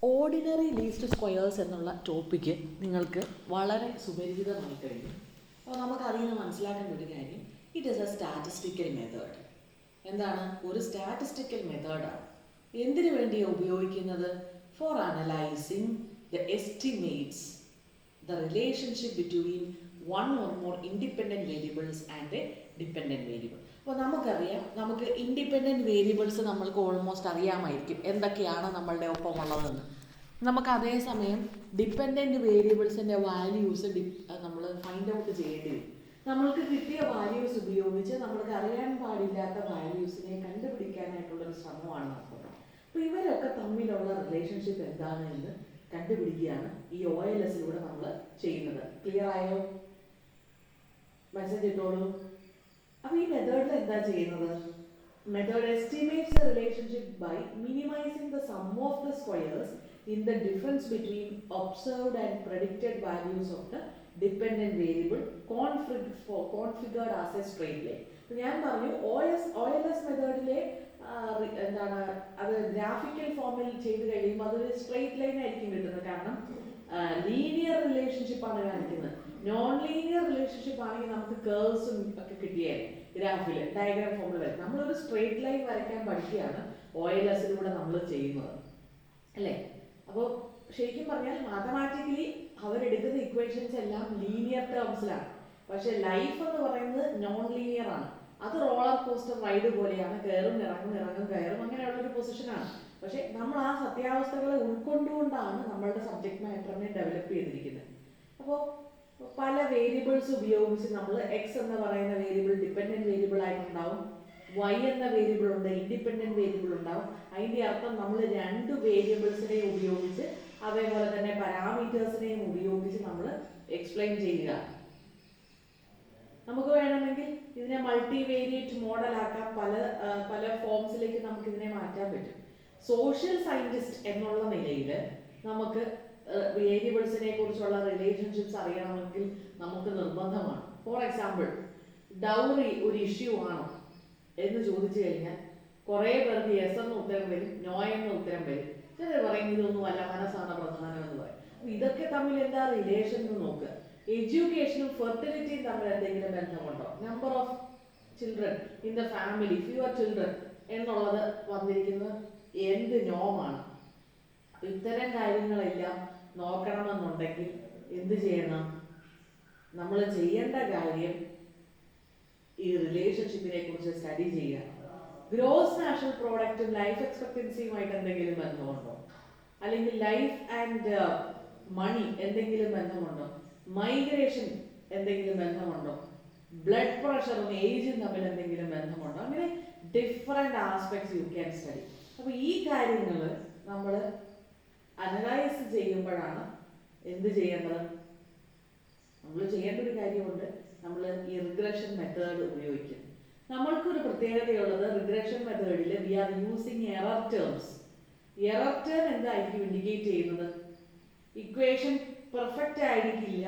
Ordinary least squares എന്നുള്ള topic നിങ്ങൾക്ക് വളരെ സുപരിചിതമായി കഴിഞ്ഞു. അപ്പോൾ നമുക്കതിൽ നിന്ന് മനസ്സിലാക്കേണ്ട ഒരു കാര്യം, it is a statistical method. എന്താണ്? ഒരു സ്റ്റാറ്റിസ്റ്റിക്കൽ മെത്തേഡാണ്. എന്തിനു വേണ്ടിയാണ് ഉപയോഗിക്കുന്നത്? For analysing the estimates the relationship between one or more independent variables and a dependent variable. അപ്പോൾ നമുക്കറിയാം, നമുക്ക് ഇൻഡിപെൻഡൻറ്റ് വേരിയബിൾസ് നമ്മൾക്ക് ഓൾമോസ്റ്റ് അറിയാമായിരിക്കും എന്തൊക്കെയാണ് നമ്മളുടെ ഒപ്പമുള്ളതെന്ന്. നമുക്ക് അതേസമയം ഡിപ്പെൻഡൻറ്റ് വേരിയബിൾസിൻ്റെ വാല്യൂസ് നമ്മൾ ഫൈൻഡ് ഔട്ട് ചെയ്യേണ്ടി വരും. നമ്മൾക്ക് കിട്ടിയ വാല്യൂസ് ഉപയോഗിച്ച് നമ്മൾക്ക് അറിയാൻ പാടില്ലാത്ത വാല്യൂസിനെ കണ്ടുപിടിക്കാനായിട്ടുള്ളൊരു ശ്രമമാണ് നടത്തുന്നത്. അപ്പോൾ ഇവരൊക്കെ തമ്മിലുള്ള റിലേഷൻഷിപ്പ് എന്താണ് എന്ന് കണ്ടുപിടിക്കുകയാണ് ഈ OLSലൂടെ നമ്മൾ ചെയ്യുന്നത്. ക്ലിയർ ആയോ? മെസ്സേജ് ഇട്ടോളൂ. അപ്പോൾ ഈ മെത്തേഡിൽ എന്താ ചെയ്യുന്നത്? Method estimates the relationship by minimising the sum of the squares in the difference between observed and predicted values of the dependent variable configured as a straight line. ഞാൻ പറഞ്ഞു OLS മെത്തേഡിലെ എന്താണ് അത് ഗ്രാഫിക്കൽ ഫോമിൽ ചെയ്ത് കഴിയുമ്പോൾ അതൊരു സ്ട്രെയിറ്റ് ലൈൻ ആയിരിക്കും കിട്ടുന്നത്. കാരണം ലീനിയർ റിലേഷൻഷിപ്പാണ് കാണിക്കുന്നത്. നോൺ ലീനിയർ റിലേഷൻഷിപ്പ് ആണെങ്കിൽ നമുക്ക് കേർവ്സും ഒക്കെ കിട്ടിയായിരുന്നു ഗ്രാഫിൽ ഡയഗ്രാം ഫോമിൽ വരും. നമ്മളൊരു സ്ട്രെയിറ്റ് ലൈൻ വരയ്ക്കാൻ പഠിക്കുകയാണ് OLSലൂടെ നമ്മൾ ചെയ്യുന്നത്, അല്ലേ? അപ്പോൾ ശരിക്കും പറഞ്ഞാൽ മാത്തമാറ്റിക്കലി അവരെടുക്കുന്ന ഇക്വേഷൻസ് എല്ലാം ലീനിയർ ടേംസിലാണ്. പക്ഷെ ലൈഫ് എന്ന് പറയുന്നത് നോൺ ലീനിയർ ആണ്. അത് റോളർ കോസ്റ്റർ റൈഡ് പോലെയാണ്. കയറും ഇറങ്ങും ഇറങ്ങും കയറും, അങ്ങനെയുള്ളൊരു പൊസിഷനാണ്. പക്ഷെ നമ്മൾ ആ സത്യാവസ്ഥകളെ ഉൾക്കൊണ്ടുകൊണ്ടാണ് നമ്മളുടെ സബ്ജക്ട് മാറ്ററിനെ ഡെവലപ്പ് ചെയ്തിരിക്കുന്നത്. അപ്പോൾ പല വേരിയബിൾസ് ഉപയോഗിച്ച് നമ്മൾ എക്സ് എന്ന് പറയുന്ന വേരിയബിൾ ഡിപ്പെൻഡൻറ്റ് വേരിയബിൾ ആയിട്ടുണ്ടാവും, Y എന്ന വേരിയബിൾ ഉണ്ട്, ഇൻഡിപെൻഡൻറ്റ് വേരിയബിൾ ഉണ്ടാവും. അതിൻ്റെ അർത്ഥം നമ്മൾ രണ്ട് വേരിയബിൾസിനെയും ഉപയോഗിച്ച് അതേപോലെ തന്നെ പാരാമീറ്റേഴ്സിനെയും ഉപയോഗിച്ച് നമ്മൾ എക്സ്പ്ലെയിൻ ചെയ്യുക. നമുക്ക് വേണമെങ്കിൽ ഇതിനെ മൾട്ടി വേരിയേറ്റ് മോഡലാക്കാം. പല ഫോംസിലേക്ക് നമുക്ക് ഇതിനെ മാറ്റാൻ പറ്റും. സോഷ്യൽ സയൻറ്റിസ്റ്റ് എന്നുള്ള നിലയിൽ നമുക്ക് വേരിയബിൾസിനെ കുറിച്ചുള്ള റിലേഷൻഷിപ്സ് അറിയണമെങ്കിൽ നമുക്ക് നിർബന്ധമാണ്. ഫോർ എക്സാമ്പിൾ, ഡൗറി ഒരു ഇഷ്യൂ ആണോ എന്ന് ചോദിച്ചു കഴിഞ്ഞാൽ കുറേ പേർക്ക് യെസ് എന്ന് ഉത്തരം വരും, നോ എന്ന് ഉത്തരം വരും. ചിലർ പറയും ഇതൊന്നുമല്ല, മനസ്സാണ് പ്രധാനം എന്ന് പറയും. അപ്പോൾ ഇതൊക്കെ തമ്മിൽ എന്താ റിലേഷൻ എന്ന് നോക്കുക. എഡ്യൂക്കേഷനും ഫെർട്ടിലിറ്റിയും തമ്മിൽ എന്തെങ്കിലും ബന്ധമുണ്ടോ? Number of children in the family, fewer children എന്നുള്ളത് വന്നിരിക്കുന്നത് എന്ത് നോമാണ്. ഇത്തരം കാര്യങ്ങളെല്ലാം നോക്കണമെന്നുണ്ടെങ്കിൽ എന്ത് ചെയ്യണം? നമ്മൾ ചെയ്യേണ്ട കാര്യം ഈ റിലേഷൻഷിപ്പിനെ കുറിച്ച് സ്റ്റഡി ചെയ്യുക. ഗ്രോസ് നാഷണൽ പ്രോഡക്റ്റും ലൈഫ് എക്സ്പെക്ടൻസിയുമായിട്ട് എന്തെങ്കിലും ബന്ധമുണ്ടോ? അല്ലെങ്കിൽ ലൈഫ് ആൻഡ് മണി എന്തെങ്കിലും ബന്ധമുണ്ടോ? മൈഗ്രേഷൻ എന്തെങ്കിലും ബന്ധമുണ്ടോ? ബ്ലഡ് പ്രഷറും ഏജും തമ്മിൽ എന്തെങ്കിലും ബന്ധമുണ്ടോ? അങ്ങനെ different aspects you can study. അപ്പോൾ ഈ കാര്യങ്ങൾ നമ്മൾ അനലൈസ് ചെയ്യുമ്പോഴാണ് എന്ത് ചെയ്യേണ്ടത്? നമ്മൾ ചെയ്യേണ്ട ഒരു കാര്യമുണ്ട്. നമ്മൾ ഈ റിഗ്രഷൻ മെത്തേഡ് ഉപയോഗിക്കും. നമ്മൾക്കൊരു പ്രത്യേകതയുള്ളത്, റിഗ്രഷൻ മെത്തേഡിൽ we are using error terms. Error term എന്തായിരിക്കും ഇൻഡിക്കേറ്റ് ചെയ്യുന്നത്? ഇക്വേഷൻ പെർഫെക്റ്റ് ആയിരിക്കില്ല,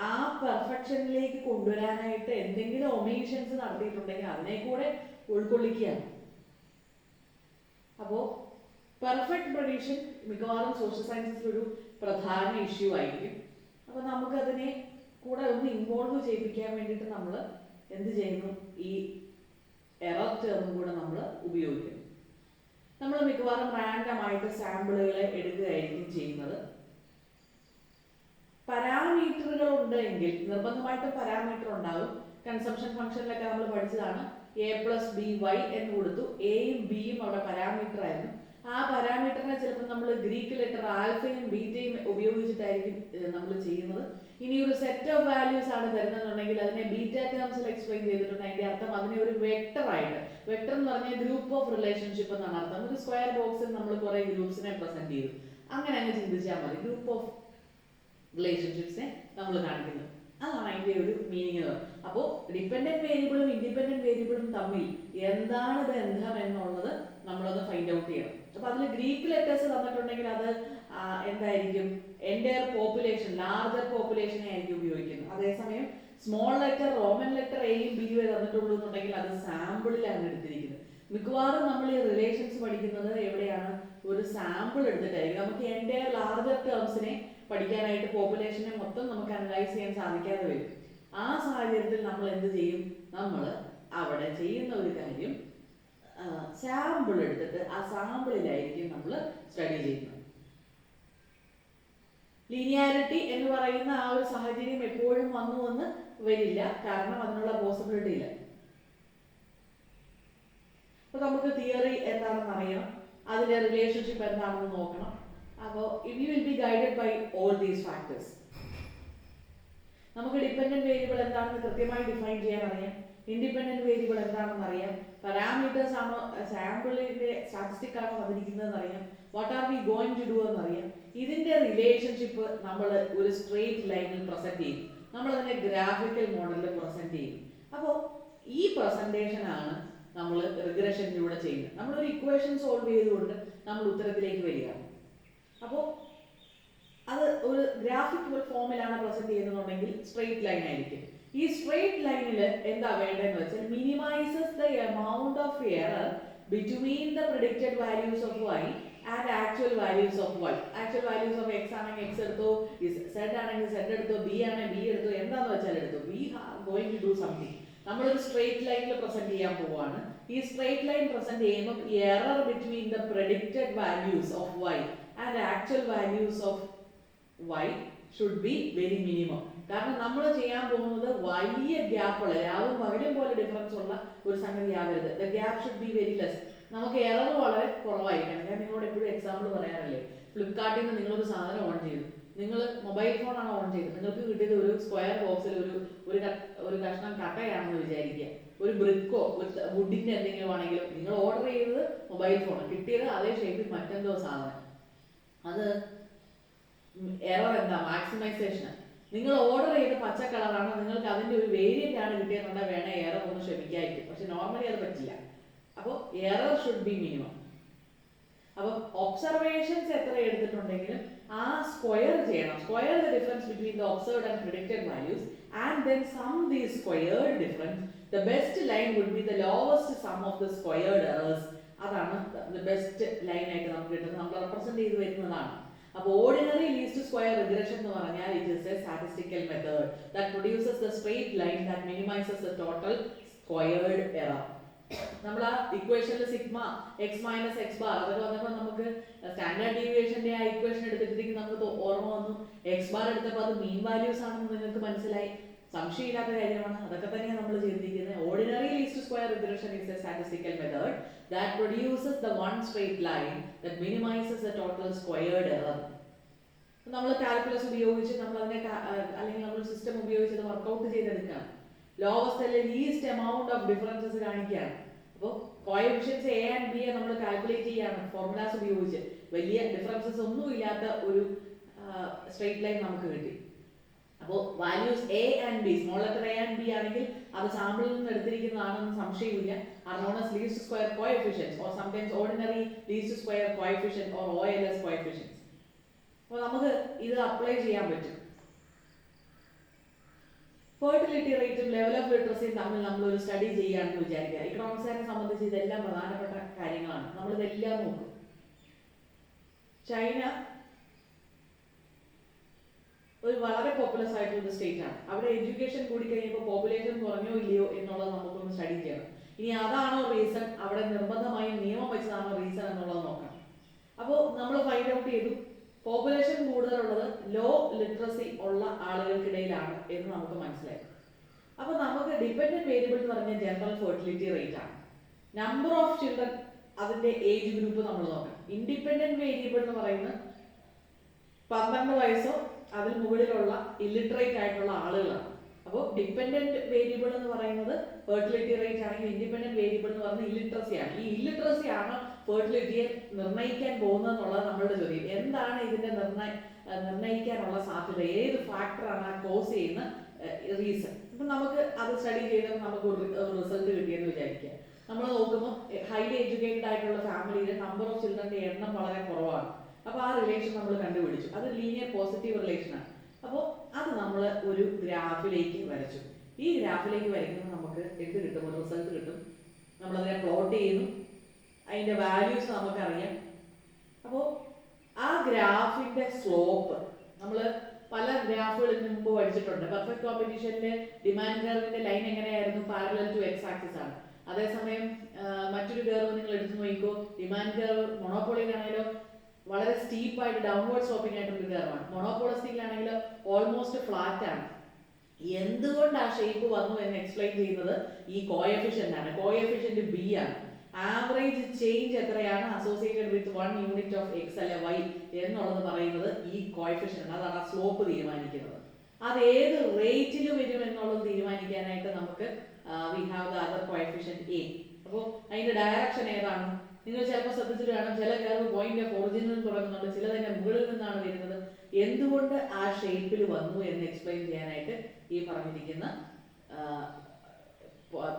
ആ പെർഫെക്ഷനിലേക്ക് കൊണ്ടുവരാനായിട്ട് എന്തെങ്കിലും ഒമീഷൻസ് നടത്തിയിട്ടുണ്ടെങ്കിൽ അതിനെ കൂടെ ഉൾക്കൊള്ളിക്കുകയാണ്. അപ്പോൾ പെർഫെക്റ്റ് പ്രഡിക്ഷൻ മിക്കവാറും സോഷ്യൽ സയൻസിലൊരു പ്രധാന ഇഷ്യൂ ആയിരിക്കും. അപ്പോൾ നമുക്കതിനെ കൂടെ ഒന്ന് ഇൻവോൾവ് ചെയ്യിപ്പിക്കാൻ വേണ്ടിയിട്ട് നമ്മൾ എന്ത് ചെയ്യുന്നു? ഈ എറർ ടേം കൂടെ നമ്മൾ ഉപയോഗിക്കുന്നു. നമ്മൾ മിക്കവാറും റാൻഡമായിട്ട് സാമ്പിളുകളെ എടുക്കുകയായിരിക്കും ചെയ്യുന്നത്. പാരാമീറ്ററുകൾ ഉണ്ട് എങ്കിൽ നിർബന്ധമായിട്ടും പാരാമീറ്റർ ഉണ്ടാകും. കൺസംഷൻ ഫംഗ്ഷനിലൊക്കെ നമ്മൾ പഠിച്ചതാണ്. A+BY എന്ന് കൊടുത്തു. എയും ബിയും അവിടെ പാരാമീറ്റർ ആയിരുന്നു. ആ പാരാമീറ്ററിനെ ചിലപ്പോൾ നമ്മൾ ഗ്രീക്ക് ലെറ്റർ ആൽഫയും ബീറ്റയും ഉപയോഗിച്ചിട്ടായിരിക്കും നമ്മൾ ചെയ്യുന്നത്. ഇനി ഒരു സെറ്റ് ഓഫ് വാല്യൂസ് ആണ് തരുന്നതെന്നുണ്ടെങ്കിൽ അതിനെ ബീറ്റ ടേംസിൽ എക്സ്പ്ലെയിൻ ചെയ്തിട്ടുണ്ട്. അതിന്റെ അർത്ഥം അതിനെ ഒരു വെക്ടർ ആയിട്ട്, വെക്ടർ എന്ന് പറഞ്ഞാൽ ഗ്രൂപ്പ് ഓഫ് റിലേഷൻഷിപ്പ് എന്നാണ് അർത്ഥം. ഒരു സ്ക്വയർ ബോക്സിൽ നമ്മൾ കുറെ ഗ്രൂപ്പ്സിനെ പ്രസന്റ് ചെയ്തു. അങ്ങനെ അങ്ങ് ചിന്തിച്ചാൽ മതി. ഗ്രൂപ്പ് ഓഫ് റിലേഷൻഷിപ്സിനെ നമ്മൾ കാണിക്കുന്നത്, അതാണ് അതിന്റെ ഒരു മീനിങ്. അപ്പോൾ ഡിപ്പെൻഡന്റ് വേരിയബിളും ഇൻഡിപെൻഡന്റ് വേരിയബിളും തമ്മിൽ എന്താണ് ബന്ധം എന്നുള്ളത് നമ്മളത് ഫൈൻഡ് ഔട്ട് ചെയ്യണം. അപ്പൊ അതിൽ ഗ്രീക്ക് ലെറ്റേഴ്സ് തന്നിട്ടുണ്ടെങ്കിൽ അത് എന്തായിരിക്കും? എൻ്റയർ പോപ്പുലേഷൻ, ലാർജർ പോപ്പുലേഷനെ ആയിരിക്കും ഉപയോഗിക്കുന്നത്. അതേസമയം സ്മോൾ ലെറ്റർ, റോമൻ ലെറ്റർ എയും ബിയും തന്നിട്ടുള്ളൂ എന്നുണ്ടെങ്കിൽ അത് സാമ്പിളിലാണ് എടുത്തിരിക്കുന്നത്. മിക്കവാറും നമ്മൾ ഈ റിലേഷൻസ് പഠിക്കുന്നത് എവിടെയാണ്? ഒരു സാമ്പിൾ എടുത്തിട്ടായിരിക്കും. നമുക്ക് എൻ്റെ ലാർജർ ടേംസിനെ പഠിക്കാനായിട്ട് പോപ്പുലേഷനെ മൊത്തം നമുക്ക് അനലൈസ് ചെയ്യാൻ സാധിക്കാതെ വരും. ആ സാഹചര്യത്തിൽ നമ്മൾ എന്ത് ചെയ്യും? നമ്മൾ അവിടെ ചെയ്യുന്ന ഒരു കാര്യം സാമ്പിൾ എടുത്തിട്ട് ആ സാമ്പിളിലായിരിക്കും നമ്മൾ സ്റ്റഡി ചെയ്യുന്നത്. ലീനിയാരിറ്റി എന്ന് പറയുന്ന ആ ഒരു സാഹചര്യം എപ്പോഴും വന്നു വരില്ല, കാരണം അതിനുള്ള പോസിബിലിറ്റി ഇല്ല. അപ്പൊ നമുക്ക് തിയറി എന്താണെന്ന് അറിയണം, അതിന്റെ റിലേഷൻഷിപ്പ് എന്താണെന്ന് നോക്കണം. അപ്പോൾ we will be guided by all these factors. നമുക്ക് ഡിപെൻഡന്റ് വേരിയബിൾ എന്താണെന്ന് കൃത്യമായി ഡിഫൈൻ ചെയ്യാൻ അറിയാം, ഇൻഡിപെൻഡന്റ് വേരിയബിൾ എന്താണെന്ന് അറിയാം, പാരാമീറ്റേഴ്സ് ആണോ സാമ്പിളിന്റെ സ്റ്റാറ്റിസ്റ്റിക് ആണോ വന്നിരിക്കുന്നതെന്ന് അറിയാം, what are we going to do എന്നറിയാം. ഇതിന്റെ റിലേഷൻഷിപ്പ് നമ്മൾ ഒരു സ്ട്രെയിറ്റ് ലൈനിൽ പ്രസന്റ് ചെയ്യും, നമ്മൾ അതിനെ ഗ്രാഫിക്കൽ മോഡലിൽ പ്രസന്റ് ചെയ്യും. അപ്പോൾ ഈ പ്രസന്റേഷൻ ആണ് നമ്മൾ റിഗ്രഷനിലൂടെ ചെയ്യുന്നത്. നമ്മളൊരു ഇക്വേഷൻ സോൾവ് ചെയ്തുകൊണ്ട് നമ്മൾ ഉത്തരത്തിലേക്ക് വരിക. അപ്പോൾ അത് ഒരു ഗ്രാഫിക്കൽ ഫോമിലാണ് പ്രസന്റ് ചെയ്യുന്നതെന്നുണ്ടെങ്കിൽ സ്ട്രെയിറ്റ് ലൈൻ ആയിരിക്കും. ഈ സ്ട്രെയിറ്റ് ലൈനിൽ എന്താ വേണ്ടതെന്ന് വെച്ചാൽ minimises the amount of error between the predicted values of y and actual values of y. Actual values of x ആണെങ്കിൽ x എടുത്തോ, z ആണെങ്കിൽ z എടുത്തോ, b ആണെങ്കിൽ b എടുത്തോ, എന്താന്ന് വെച്ചാൽ എടുത്തോ. We are going to do something. നമ്മളൊരു സ്ട്രെയിറ്റ് ലൈനിൽ പ്രസന്റ് ചെയ്യാൻ പോവാണ്. ഈ സ്ട്രെയിറ്റ് ലൈൻ പ്രസന്റ് ചെയ്യുമ്പോൾ error between the predicted values of y and actual values of y should be very minimum. കാരണം നമ്മൾ ചെയ്യാൻ പോകുന്നത് വലിയ ഗ്യാപ്പുള്ള, രാവും പകലും പോലെ ഡിഫറൻസ് ഉള്ള ഒരു സംഗതി ആവരുത്. The gap should be very less. നമുക്ക് എറർ വളരെ കുറവായിരിക്കണം. ഞാൻ നിങ്ങളോട് എപ്പോഴും എക്സാമ്പിൾ പറയാറില്ലേ, ഫ്ലിപ്കാർട്ടിൽ നിന്ന് നിങ്ങളൊരു സാധനം ഓൺ ചെയ്തു, നിങ്ങൾ മൊബൈൽ ഫോണാണ് ഓൺ ചെയ്തത്, നിങ്ങൾക്ക് കിട്ടിയത് ഒരു സ്ക്വയർ ബോക്സിൽ ഒരു കഷ്ണം കട്ടയാണെന്ന് വിചാരിക്കുക, ഒരു ബ്രിക്കോ ഒരു വുഡിന്റെ എന്തെങ്കിലും ആണെങ്കിലും. നിങ്ങൾ ഓർഡർ ചെയ്തത് മൊബൈൽ ഫോൺ, കിട്ടിയത് അതേ ഷേപ്പിൽ മറ്റെന്തോ സാധനം. അത് എറർ എന്താ? മാക്സിമൈസേഷൻ. നിങ്ങൾ ഓർഡർ ചെയ്ത പച്ച കളറാണ്, നിങ്ങൾക്ക് അതിന്റെ ഒരു വേരിയന്റ് ആണ് കിട്ടിയെന്നുണ്ടെങ്കിൽ വേണേ എറർ ഒന്ന് ക്ഷമിക്കായിരിക്കും, പക്ഷെ നോർമലി അത് പറ്റില്ല. അപ്പോൾ എറർ ഷുഡ് ബി മിനിമം. അപ്പോൾ ഒബ്സർവേഷൻസ് എത്ര എടുത്തിട്ടുണ്ടെങ്കിലും ആ സ്ക്വയർ ചെയ്യണം. Square the difference between the observed and predicted values and then sum the squared difference. The best line would be the lowest sum of the squared errors. അതാണ് the best line ആയിട്ട് നമുക്ക് കിട്ടുന്നത്, നമ്മൾ represent ചെയ്ത് വരുന്നതാണ്. അപ്പോൾ ordinary least square regression എന്ന് പറഞ്ഞാൽ it is a statistical method that produces the straight line that minimises the total squared error. നമ്മൾ ആ ഇക്വേഷനിൽ sigma X minus X bar അതൊക്കെ വന്നപ്പോൾ നമുക്ക് സ്റ്റാൻഡേർഡ് ഡീവിയേഷന്റെ ആ ഇക്വേഷൻ എടുത്തിട്ട് നമുക്ക് ഓർമ്മ വന്നു, എക്സ് ബാർ എടുത്തപ്പോൾ അത് മീൻ വാല്യൂസ് ആണെന്ന് നിങ്ങൾക്ക് മനസ്സിലായി. സംശയമില്ലാത്ത കാര്യമാണ്, അതൊക്കെ തന്നെയാണ് നമ്മൾ ചെയ്തിരിക്കുന്നത്. Ordinary least square regression is a statistical method that produces the one straight line that minimizes the total squared error. നമ്മൾ കാൽക്കുലസ് ഉപയോഗിച്ച് നമ്മൾ അതിനെ അല്ലെങ്കിൽ നമ്മൾ സിസ്റ്റം ഉപയോഗിച്ച് അത് വർക്ക്ഔട്ട് ചെയ്തെടുക്കണം. ലോവസ്റ്റ് അല്ലെ ലീസ്റ്റ് എമൗണ്ട് ഓഫ് ഡിഫറൻസസ് കാണിക്കുകയാണ്. അപ്പോൾ കോഎഫിഷ്യൻസ് എ ആൻഡ് ബി നമ്മൾ കാൽക്കുലേറ്റ് ചെയ്യാണ് ഫോർമുലാസ് ഉപയോഗിച്ച്. വലിയ ഡിഫറൻസസ് ഒന്നും ഇല്ലാത്ത ഒരു സ്ട്രെയിറ്റ് ലൈൻ നമുക്ക് കിട്ടി. അപ്പോൾ values A and B, small letter A and B ആണെങ്കിൽ അത് സാമ്പിളിൽ നിന്ന് എടുത്തിരിക്കുന്നതാണെന്ന് സംശയമില്ല. are known as least square coefficients or sometimes ordinary least square coefficient or OLS coefficients. അപ്പോൾ നമുക്ക് ഇത് അപ്ലൈ ചെയ്യാൻ പറ്റും. ഫെർട്ടിലിറ്റി റേറ്റും ലെവൽ ഓഫ് ലിറ്ററസിയും തമ്മിൽ നമ്മൾ ഒരു സ്റ്റഡി ചെയ്യുകയാണെന്ന് വിചാരിക്കുക. ഇക്കണോമിക്സിനെ സംബന്ധിച്ച് ഇതെല്ലാം പ്രധാനപ്പെട്ട കാര്യങ്ങളാണ്, നമ്മളിതെല്ലാം നോക്കും. ചൈന ഒരു വളരെ പോപ്പുലസ് ആയിട്ടുള്ള സ്റ്റേറ്റ് ആണ്. അവിടെ എഡ്യൂക്കേഷൻ കൂടി കഴിയുമ്പോൾ പോപ്പുലേഷൻ കുറഞ്ഞോ ഇല്ലയോ എന്നുള്ളത് നമുക്കൊന്ന് സ്റ്റഡി ചെയ്യണം. ഇനി അതാണോ റീസൺ, അവിടെ നിർബന്ധമായും നിയമം വെച്ചതാണോ റീസൺ എന്നുള്ളത് നോക്കണം. അപ്പോൾ നമ്മൾ ഫൈൻഡ് ഔട്ട് ചെയ്തു പോപ്പുലേഷൻ കൂടുതലുള്ളത് ലോ ലിറ്ററസി ഉള്ള ആളുകൾക്കിടയിലാണ് എന്ന് നമുക്ക് മനസ്സിലായി. അപ്പോൾ നമുക്ക് ഡിപെൻഡന്റ് വേരിയബിൾ എന്ന് പറഞ്ഞാൽ ജനറൽ ഫെർട്ടിലിറ്റി റേറ്റ് ആണ്. നമ്പർ ഓഫ് ചിൽഡ്രൻ, അതിന്റെ ഏജ് ഗ്രൂപ്പ് നമ്മൾ നോക്കണം. ഇൻഡിപെൻഡന്റ് വേരിയബിൾ എന്ന് പറയുന്നത് 12 വയസ്സോ അതിൽ മുകളിലുള്ള ഇല്ലിറ്ററേറ്റ് ആയിട്ടുള്ള ആളുകളാണ്. അപ്പോൾ ഡിപെൻഡന്റ് വേരിയബിൾ എന്ന് പറയുന്നത് ഫെർട്ടിലിറ്റി റേറ്റ് ആണെങ്കിൽ ഇൻഡിപെൻഡന്റ് വേരിയബിൾ എന്ന് പറയുന്നത് ഇല്ലിറ്ററസി ആണ്. ഈ ഇല്ലിറ്ററസി ആണ് ഫെർട്ടിലിറ്റിയെ നിർണ്ണയിക്കാൻ പോകുന്നത് എന്നുള്ളത് നമ്മളുടെ ചോദ്യം. എന്താണ് ഇതിന്റെ നിർണ്ണയിക്കാനുള്ള സാധ്യത, ഏത് ഫാക്ടറാണ് ആ കോസ് ചെയ്യുന്ന റീസൺ. ഇപ്പം നമുക്ക് അത് സ്റ്റഡി ചെയ്തപ്പോൾ നമുക്ക് ഒരു റിസൾട്ട് കിട്ടിയെന്ന് വിചാരിക്കുക. നമ്മൾ നോക്കുമ്പോൾ ഹൈലി എഡ്യൂക്കേറ്റഡ് ആയിട്ടുള്ള ഫാമിലിയിൽ നമ്പർ ഓഫ് ചിൽഡ്രന്റെ എണ്ണം വളരെ കുറവാണ്. അപ്പോൾ ആ റിലേഷൻ നമ്മൾ കണ്ടുപിടിച്ചു, അത് ലീനിയർ പോസിറ്റീവ് റിലേഷനാണ്. അപ്പോൾ അത് നമ്മൾ ഒരു ഗ്രാഫിലേക്ക് വരച്ചു. ഈ ഗ്രാഫിലേക്ക് വരയ്ക്കുമ്പോൾ നമുക്ക് എന്ത് കിട്ടും? ഒരു റിസൾട്ട് കിട്ടും. നമ്മളതിനെ പ്ലോട്ട് ചെയ്യുന്നു. അതിൻ്റെ വാല്യൂസ് നമുക്കറിയാം. അപ്പോൾ ആ ഗ്രാഫിൻ്റെ സ്ലോപ്പ് നമ്മൾ പല ഗ്രാഫുകളിൽ മുമ്പ് പഠിച്ചിട്ടുണ്ട്. പെർഫെക്റ്റ് കോമ്പറ്റീഷനിലെ ഡിമാൻഡ് കർവിന്റെ ലൈൻ എങ്ങനെയായിരുന്നു? പാരലൽ ടു എക്സ് ആക്സിസ് ആണ്. അതേസമയം മറ്റൊരു കർവ് നിങ്ങൾ എടുത്തു നോക്കിക്കോ, ഡിമാൻഡ് കർവ് മൊണോപോളിയിലാണെങ്കിലോ വളരെ സ്റ്റീപ്പായിട്ട് ഡൗൺവേർഡ് സ്ലോപ്പിംഗ് ആയിട്ടുള്ള കർവാണ്. മൊണോപോളിസ്റ്റിക്കിലാണെങ്കിലോ ഓൾമോസ്റ്റ് ഫ്ലാറ്റ് ആണ്. എന്തുകൊണ്ട് ആ ഷേപ്പ് വന്നു എന്ന് എക്സ്പ്ലെയിൻ ചെയ്യുന്നത് ഈ കോഎഫിഷ്യന്റ് ആണ്. കോഎഫിഷ്യന്റ് ബി ആണ്. ആവറേജ് ചേഞ്ച് എത്രയാണ് associated with 1 unit of X അല്ലെ വൈ എന്നുള്ളത് പറയുന്നത് ഈ കോഎഫിഷ്യന്റ്. അതാണ് ആ സ്ലോപ്പ് തീരുമാനിക്കുന്നത്. അത് ഏത് റേറ്റിൽ വരും എന്നുള്ളത് തീരുമാനിക്കാനായിട്ട് നമുക്ക് we have the other coefficient A. അപ്പോൾ അതിന്റെ ഡയറക്ഷൻ ഏതാണ്? നിങ്ങൾ ചിലപ്പോൾ ശ്രദ്ധിച്ചിട്ട് കാണും, ചില കർവ് പോയിന്റ് ഓഫ് ഒറിജിനിൽ തുടങ്ങുന്നുണ്ട്, ചിലതിന്റെ മുകളിൽ നിന്നാണ് വരുന്നത്. എന്തുകൊണ്ട് ആ ഷേപ്പിൽ വന്നു എന്ന് എക്സ്പ്ലെയിൻ ചെയ്യാനായിട്ട് ഈ പറഞ്ഞിരിക്കുന്ന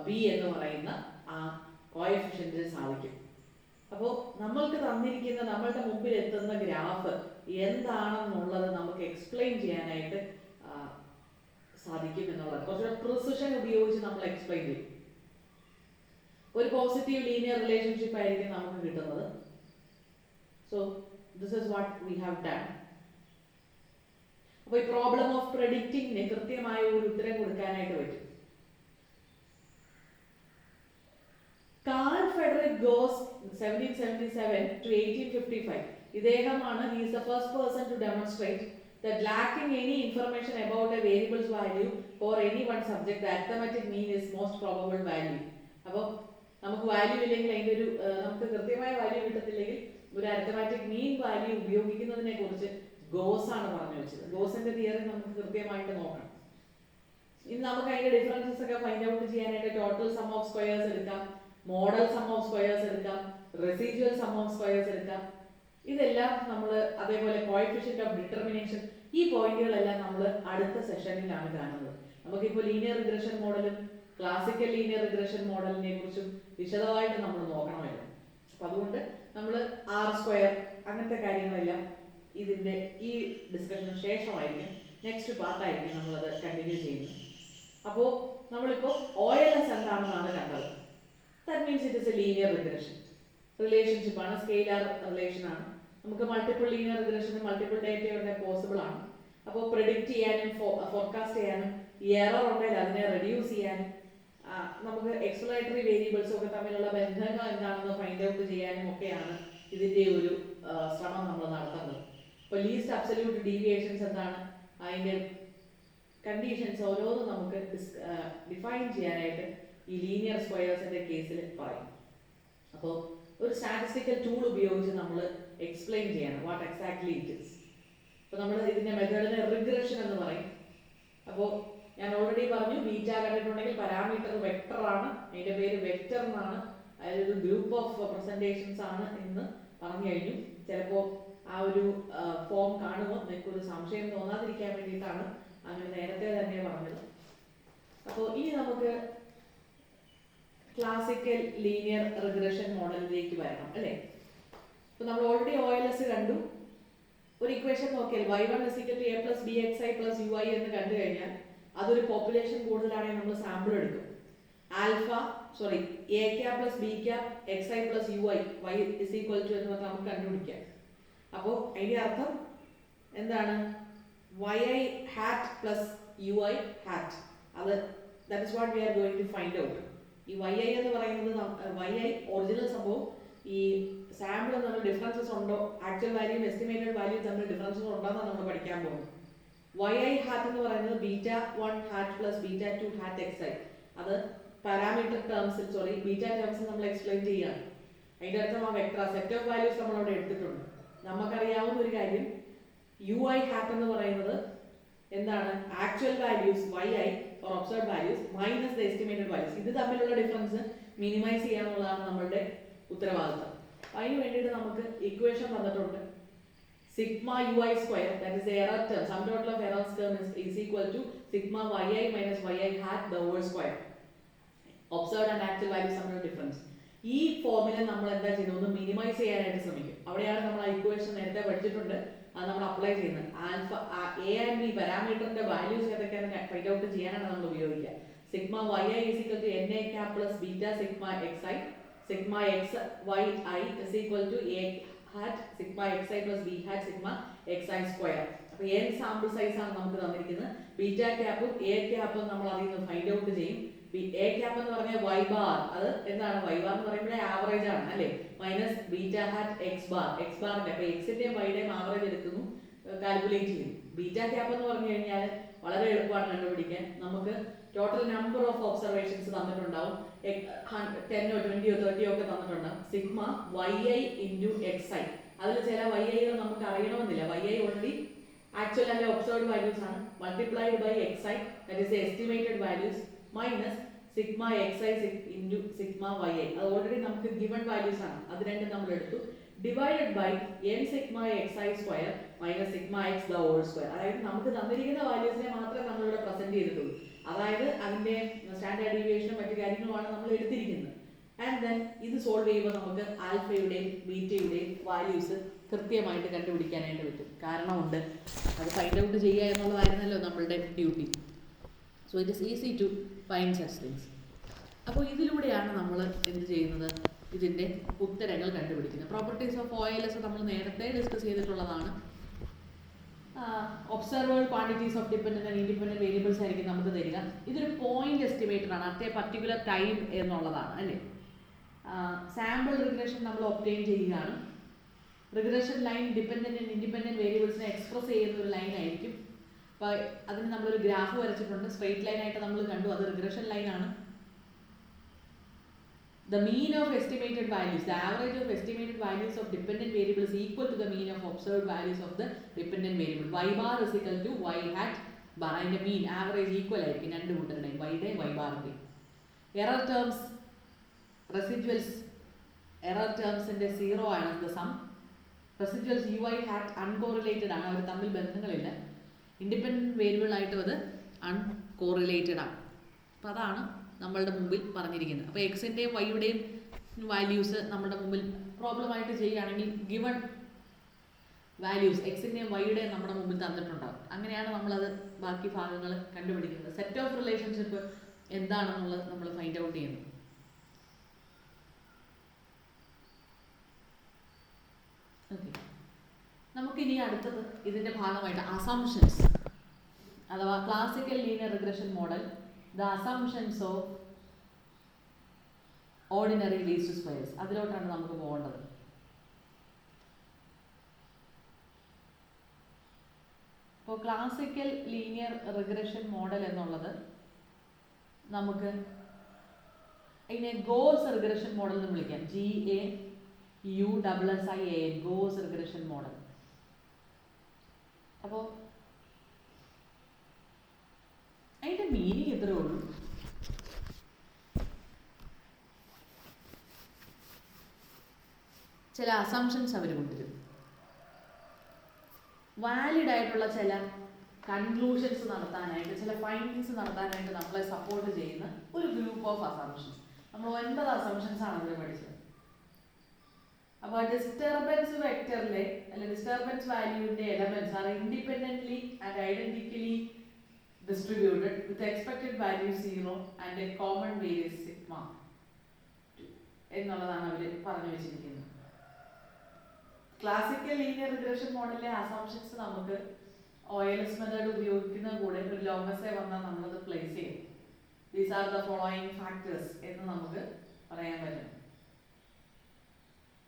ബി എന്ന് പറയുന്ന ആ കോഎഫിഷ്യന്റിന് സാധിക്കും. അപ്പോൾ നമ്മൾക്ക് തന്നിരിക്കുന്ന നമ്മളുടെ മുമ്പിൽ എത്തുന്ന ഗ്രാഫ് എന്താണെന്നുള്ളത് നമുക്ക് എക്സ്പ്ലെയിൻ ചെയ്യാനായിട്ട് സാധിക്കും എന്നുള്ളത്. കുറച്ചുകൂടെ പ്രിസിഷൻ ഉപയോഗിച്ച് നമ്മൾ എക്സ്പ്ലെയിൻ ചെയ്യും. ഒരു പോസിറ്റീവ് ലീനിയർ റിലേഷൻഷിപ്പ് ആയിരിക്കും നമുക്ക് കിട്ടുന്നത്. So this is what we have done. അപ്പോൾ ഈ പ്രോബ്ലം ഓഫ് പ്രെഡിക്റ്റിംഗിന് കൃത്യമായ ഒരു ഉത്തരം കൊടുക്കാനായിട്ട് പറ്റും. Carl Friedrich Gauss 1777 to 1855. ഇദ്ദേഹമാണ് he is the first person to demonstrate that lacking any information about a variable's value for any one subject, the arithmetic mean is most probable value. അപ്പോൾ നമുക്ക് value ഇല്ലെങ്കിൽ അതിൻ്റെ ഒരു നമുക്ക് കൃത്യമായ value കിട്ടത്തില്ലെങ്കിൽ ഒരു arithmetic mean value ഉപയോഗിക്കുന്നതിനെ കുറിച്ച് goes ആണ് പറഞ്ഞു വെച്ചത്. ഗോസിന്റെ തിയറി നമുക്ക് കൃത്യമായിട്ട് നോക്കണം. ഇനി നമുക്ക് അതിന്റെ ഡിഫറൻസസ് ഒക്കെ ഫൈൻഡ് ഔട്ട് ചെയ്യാനായിട്ട് ടോട്ടൽ സം ഓഫ് സ്ക്വയേഴ്സ് എടുക്കാം, മോഡൽ സം ഓഫ് സ്ക്വയേഴ്സ് എടുക്കാം, റെസിഡ്യുവൽ സം ഓഫ് സ്ക്വയേഴ്സ് എടുക്കാം. ഇതെല്ലാം നമ്മൾ അതേപോലെ കോഎഫിഷ്യന്റ് ഓഫ് ഡിറ്റർമിനേഷൻ, ഈ പോയിന്റുകളെല്ലാം നമ്മൾ അടുത്ത സെഷനിലാണ് കാണുന്നത്. നമുക്കിപ്പോൾ ലീനിയർ റിഗ്രഷൻ മോഡലും ക്ലാസിക്കൽ ലീനിയർ റിഗ്രഷൻ മോഡലിനെ കുറിച്ചും വിശദമായിട്ട് നമ്മൾ നോക്കണമല്ലോ. അപ്പം അതുകൊണ്ട് നമ്മൾ ആർ സ്ക്വയർ അങ്ങനത്തെ കാര്യങ്ങളെല്ലാം ഇതിൻ്റെ ഈ ഡിസ്കഷന് ശേഷമായിരിക്കും, നെക്സ്റ്റ് പാർട്ടായിരിക്കും നമ്മളത് കണ്ടിന്യൂ ചെയ്യുന്നത്. അപ്പോൾ നമ്മളിപ്പോൾ OLS എന്താണെന്നാണ് കണ്ടത്. That means it is a linear regression relationship ആണ്, സ്കെയിലാർ റിലേഷൻ ആണ്. നമുക്ക് മൾട്ടിപ്പിൾ ലീനിയർ റിഗ്രഷന് മൾട്ടിപ്പിൾ ഡേറ്റ പോസിബിൾ ആണ്. അപ്പോൾ പ്രെഡിക്റ്റ് ചെയ്യാനും ഫോർകാസ്റ്റ് ചെയ്യാനും എറർ ഉണ്ടെങ്കിൽ അതിനെ റെഡ്യൂസ് ചെയ്യാനും നമുക്ക് എക്സ്പ്ലോറേറ്ററി വേരിയബിൾസും ഒക്കെ തമ്മിലുള്ള ബന്ധങ്ങൾ എന്താണെന്ന് ഫൈൻഡ് ഔട്ട് ചെയ്യാനും ഒക്കെയാണ് ഇതിൻ്റെ ഒരു ശ്രമം നമ്മൾ നടത്തുന്നത്. ഇപ്പോൾ ലീസ്റ്റ് അബ്സല്യൂട്ട് ഡീവിയേഷൻസ് എന്താണ്, അതിൻ്റെ കണ്ടീഷൻസ് ഓരോന്നും നമുക്ക് ഡിഫൈൻ ചെയ്യാനായിട്ട് ഈ ലീനിയർ സ്ക്വയേഴ്സിൻ്റെ കേസിൽ പറയും. അപ്പോൾ ഒരു സ്റ്റാറ്റിസ്റ്റിക്കൽ ടൂൾ ഉപയോഗിച്ച് നമ്മൾ എക്സ്പ്ലെയിൻ ചെയ്യണം വാട്ട് എക്സാക്ട്ലി ഇറ്റ് ഇസ്. അപ്പോൾ നമ്മൾ ഇതിൻ്റെ മെത്തേഡിനെ റിഗ്രഷൻ എന്ന് പറയും. അപ്പോൾ ഞാൻ ഓൾറെഡി പറഞ്ഞു, ബീറ്റ കണ്ടിട്ടുണ്ടെങ്കിൽ പാരാമീറ്റർ വെക്ടർ ആണ്, അതിൻ്റെ പേര് വെക്ടർ എന്നാണ്, അതൊരു ഗ്രൂപ്പ് ഓഫ് പ്രസന്റേഷൻസ് ആണ് എന്ന് പറഞ്ഞു കഴിഞ്ഞു. ചിലപ്പോൾ ആ ഒരു ഫോം കാണുമ്പോൾ നിങ്ങൾക്കൊരു സംശയം തോന്നാതിരിക്കാൻ വേണ്ടിയിട്ടാണ് അങ്ങനെ നേരത്തെ തന്നെ പറഞ്ഞത്. അപ്പോൾ ഇനി നമുക്ക് ക്ലാസിക്കൽ ലീനിയർ റിഗ്രഷൻ മോഡലിലേക്ക് വരണം അല്ലേ. അപ്പോൾ നമ്മൾ ഓൾറെഡി OLS കണ്ടു. ഒരു ഇക്വേഷൻ നോക്കിയാൽ y1 = a + bxi + ui എന്ന് കണ്ടു കഴിഞ്ഞാൽ അതൊരു പോപ്പുലേഷൻ കൂടുതലാണെങ്കിൽ നമ്മൾ സാമ്പിൾ എടുക്കും. a cap + b cap xi + ui y = എന്ന് പറഞ്ഞാൽ നമുക്ക് കണ്ടുപിടിക്കാം. അപ്പോൾ അതിൻ്റെ അർത്ഥം എന്താണ്? yi hat + ui hat. അത് that is what we are going to find out. ഈ yi എന്ന് പറയുന്നത് yi ഒറിജിനൽ സംഭവം, ഈ സാമ്പിൾ തമ്മിൽ ഡിഫറൻസസ് ഉണ്ടോ, ആക്ച്വൽ വാല്യൂ എസ്റ്റിമേറ്റഡ് വാല്യൂ തമ്മിൽ ഡിഫറൻസസ് ഉണ്ടോ എന്നാണ് നമ്മൾ പഠിക്കാൻ പോകുന്നത്. yi hat എന്ന് പറയുന്നത് β1 hat + β2 hat xi. അത് പാരാമീറ്റർ ടേംസിൽ ബീറ്റ ടേംസിൽ നമ്മൾ എക്സ്പ്ലെയിൻ ചെയ്യുകയാണ്. അതിൻ്റെ അർത്ഥം ആ വെക്ടർ സെറ്റ് ഓഫ് വാല്യൂസ് നമ്മൾ അവിടെ എടുത്തിട്ടുണ്ട്. നമുക്കറിയാവുന്ന ഒരു കാര്യം, ui hat എന്ന് പറയുന്നത് എന്താണ്? Actual values yi or observed values minus the estimated values. ഇത് തമ്മിലുള്ള ഡിഫറൻസ് മിനിമൈസ് ചെയ്യാന്നുള്ളതാണ് നമ്മളുടെ ഉത്തരവാദിത്തം. അതിന് വേണ്ടിയിട്ട് നമുക്ക് ഇക്വേഷൻ തന്നിട്ടുണ്ട്. sigma ui square, that is the error term, sum total of errors term is equal to sigma yi minus yi hat the whole square. Observed and actual values തമ്മിലുള്ള difference. ഈ formula നമ്മൾ എന്താ ചെയ്യുന്നത്? ഒന്ന് minimise ചെയ്യാനായിട്ട് ശ്രമിക്കും. അവിടെയാണ് നമ്മൾ ആ ഇക്വേഷൻ നേരത്തെ പഠിച്ചിട്ടുണ്ട്, അത് നമ്മൾ അപ്ലൈ ചെയ്യുന്നത്. ആൽഫ a ആൻഡ് b പാരാമീറ്ററിന്റെ വാല്യൂസ് ഏതൊക്കെയാണ് ഫൈൻഡ് ഔട്ട് ചെയ്യാനാണ് നമ്മൾ ഉപയോഗിക്കുക. sigma yi = na cap + beta sigma xi sigma x y I is equal to a hat sigma xi plus b hat sigma xi square. അപ്പോൾ n sample size ആണ് നമുക്ക് തന്നിരിക്കുന്നത്. Beta ക്യാപ്പും A ക്യാപ്പും നമ്മൾ അതിൽ നിന്ന് ഫൈൻഡ് ഔട്ട് ചെയ്യും. A cap എന്ന് പറഞ്ഞാൽ y ബാർ, അത് എന്താണ് y ബാർ എന്ന് പറയുമ്പോൾ ആവറേജ് ആണ് അല്ലേ, minus beta hat x bar, x ബാറിന്റെ അപ്പോൾ എക്സിന്റെയും വൈയുടെയും ആവറേജ് എടുക്കുന്നു, കാൽക്കുലേറ്റ് ചെയ്യും. ബീറ്റ ക്യാപ്പ് എന്ന് പറഞ്ഞു കഴിഞ്ഞാൽ വളരെ എളുപ്പമാണ് കണ്ടുപിടിക്കാൻ. നമുക്ക് ടോട്ടൽ നമ്പർ ഓഫ് ഒബ്സർവേഷൻസ് തന്നിട്ടുണ്ടാവും, 10 20 30 ഒക്കെ തന്നിട്ടുണ്ടാവും. സിഗ്മ yi ഇൻറ്റു xi, അതിൽ ചില yi നമുക്ക് അറിയണമെന്നില്ല, yi ഓൾറെഡി ആക്ച്വൽ അല്ലെ ഒബ്സർവ്ഡ് വാല്യൂസ് ആണ്, multiplied by xi that is estimated values minus sigma xi into sigma yi, അത് ഓൾറെഡി നമുക്ക് ഗിവൺ വാല്യൂസ് ആണ്, അത് രണ്ടും നമ്മൾ എടുത്തു, divided by n sigma xi square minus sigma x the whole square. അതായത് നമുക്ക് തന്നിരിക്കുന്ന വാല്യൂസിനെ മാത്രമേ നമ്മളിവിടെ പ്രസന്റ് ചെയ്തിട്ടുള്ളൂ, അതായത് അതിന്റെ സ്റ്റാൻഡേർഡ് ഡീവിയേഷനും മറ്റു കാര്യങ്ങളുമാണ് നമ്മൾ എടുത്തിരിക്കുന്നത്. ആൻഡ് ദെൻ ഇത് സോൾവ് ചെയ്യുമ്പോൾ നമുക്ക് ആൽഫയുടെയും ബീറ്റയുടെയും വാല്യൂസ് കൃത്യമായിട്ട് കണ്ടുപിടിക്കാനായിട്ട് പറ്റും. കാരണമുണ്ട്, അത് ഫൈൻഡ് ഔട്ട് ചെയ്യുക എന്നുള്ളതായിരുന്നല്ലോ നമ്മളുടെ duty. So it is easy to find such things. അപ്പോൾ ഇതിലൂടെയാണ് നമ്മൾ എന്ത് ചെയ്യുന്നത്, ഇതിൻ്റെ ഉത്തരങ്ങൾ കണ്ടുപിടിക്കുന്നത്. പ്രോപ്പർട്ടീസ് ഓഫ് OLS നമ്മൾ നേരത്തെ ഡിസ്കസ് ചെയ്തിട്ടുള്ളതാണ്. Observed quantities of dependent and independent variables ആയിരിക്കും നമുക്ക് തരിക. ഇതൊരു പോയിന്റ് എസ്റ്റിമേറ്റർ ആണ്, അറ്റ് എ പർട്ടിക്കുലർ ടൈം എന്നുള്ളതാണ് അല്ലേ. സാമ്പിൾ റിഗ്രഷൻ നമ്മൾ ഒബ്റ്റെയിൻ ചെയ്യുകയാണ്. Regression line dependent and independent വേരിയബിൾസിനെ എക്സ്പ്രസ് ചെയ്യുന്ന ഒരു ലൈൻ ആയിരിക്കും. അപ്പോൾ അതിന് നമ്മളൊരു ഗ്രാഫ് വരച്ചിട്ടുണ്ട്, സ്ട്രെയിറ്റ് ലൈൻ ആയിട്ട് നമ്മൾ കണ്ടു, അത് റിഗ്രഷൻ ലൈനാണ്. The mean of estimated values, the average of estimated values of dependent variable is equal to the mean of observed values of the dependent variable. Y bar is equal to y hat bar. അതിൻ്റെ mean average equal ആയിരിക്കും രണ്ട് കൂട്ടരുടെയും, y-ടെ y ബാറിൻ്റെയും. Error terms, റെസിഡ്വൽസ്, error ടേംസിൻ്റെ 0 ആണ് the sum. റെസിഡ്വൽസ് ui hat uncorrelated ആണ്, അവർ തമ്മിൽ ബന്ധങ്ങളില്ല. Independent variable ആയിട്ടും അത് uncorrelated ആണ്. അപ്പോൾ അതാണ് നമ്മളുടെ മുമ്പിൽ പറഞ്ഞിരിക്കുന്നത്. അപ്പോൾ എക്സിൻ്റെയും വൈയുടെയും വാല്യൂസ് നമ്മുടെ മുമ്പിൽ പ്രോബ്ലമായിട്ട് ചെയ്യുകയാണെങ്കിൽ ഗിവൺ വാല്യൂസ് എക്സിൻ്റെയും വൈയുടെയും നമ്മുടെ മുമ്പിൽ തന്നിട്ടുണ്ടാകും. അങ്ങനെയാണ് നമ്മളത് ബാക്കി ഭാഗങ്ങൾ കണ്ടുപിടിക്കുന്നത്. സെറ്റ് ഓഫ് റിലേഷൻഷിപ്പ് എന്താണെന്നുള്ളത് നമ്മൾ ഫൈൻഡ് ഔട്ട് ചെയ്യുന്നു. ഓക്കെ, നമുക്കിനി അടുത്തത് ഇതിൻ്റെ ഭാഗമായിട്ട് അസംഷൻസ് അഥവാ classical linear regression model, the assumptions of ordinary least squares, അതിലോട്ടാണ് നമുക്ക് പോകേണ്ടത്. അപ്പോൾ ക്ലാസിക്കൽ ലീനിയർ റിഗ്രഷൻ മോഡൽ എന്നുള്ളത് നമുക്ക് ഇതിനെ ഗോസ് റിഗ്രഷൻ മോഡൽ എന്ന് വിളിക്കാം. GAUSSIAN, goes regression model. അപ്പോൾ അതിൻ്റെ മീനിങ് ഇത്രയേ ഉള്ളൂ. ചില അസംഷൻസ് അവർ കൊണ്ടുവരും, വാലിഡ് ആയിട്ടുള്ള ചില കൺക്ലൂഷൻസ് നടത്താനായിട്ട്, ചില ഫൈൻഡിങ്സ് നടത്താനായിട്ട് നമ്മളെ സപ്പോർട്ട് ചെയ്യുന്ന ഒരു ഗ്രൂപ്പ് ഓഫ് അസംഷൻസ്. നമ്മൾ 9 അസംഷൻസ് ആണ് ഇവിടെ പഠിച്ചത്. അപ്പോൾ ഡിസ്റ്റർബൻസ് വെക്ടറിലെ അല്ലെ ഡിസ്റ്റർബൻസ് വാല്യൂവിൻ്റെ elements are independently and identically distributed with expected value 0 and a common variance sigma എന്നുള്ളതാണ് അവർ പറഞ്ഞു വെച്ചിരിക്കുന്നത്. ക്ലാസിക്കൽ ലീനിയർ റിഗ്രഷൻ മോഡലിലെ അസംഷൻസ് നമുക്ക് OLS മെത്തേഡ് ഉപയോഗിക്കുന്ന കൂടെ ഒരു ലോങ്ങസേ വന്നാൽ നമ്മളത് പ്ലേസ് ചെയ്യും. These are the following factors എന്ന് നമുക്ക് പറയാൻ പറ്റും.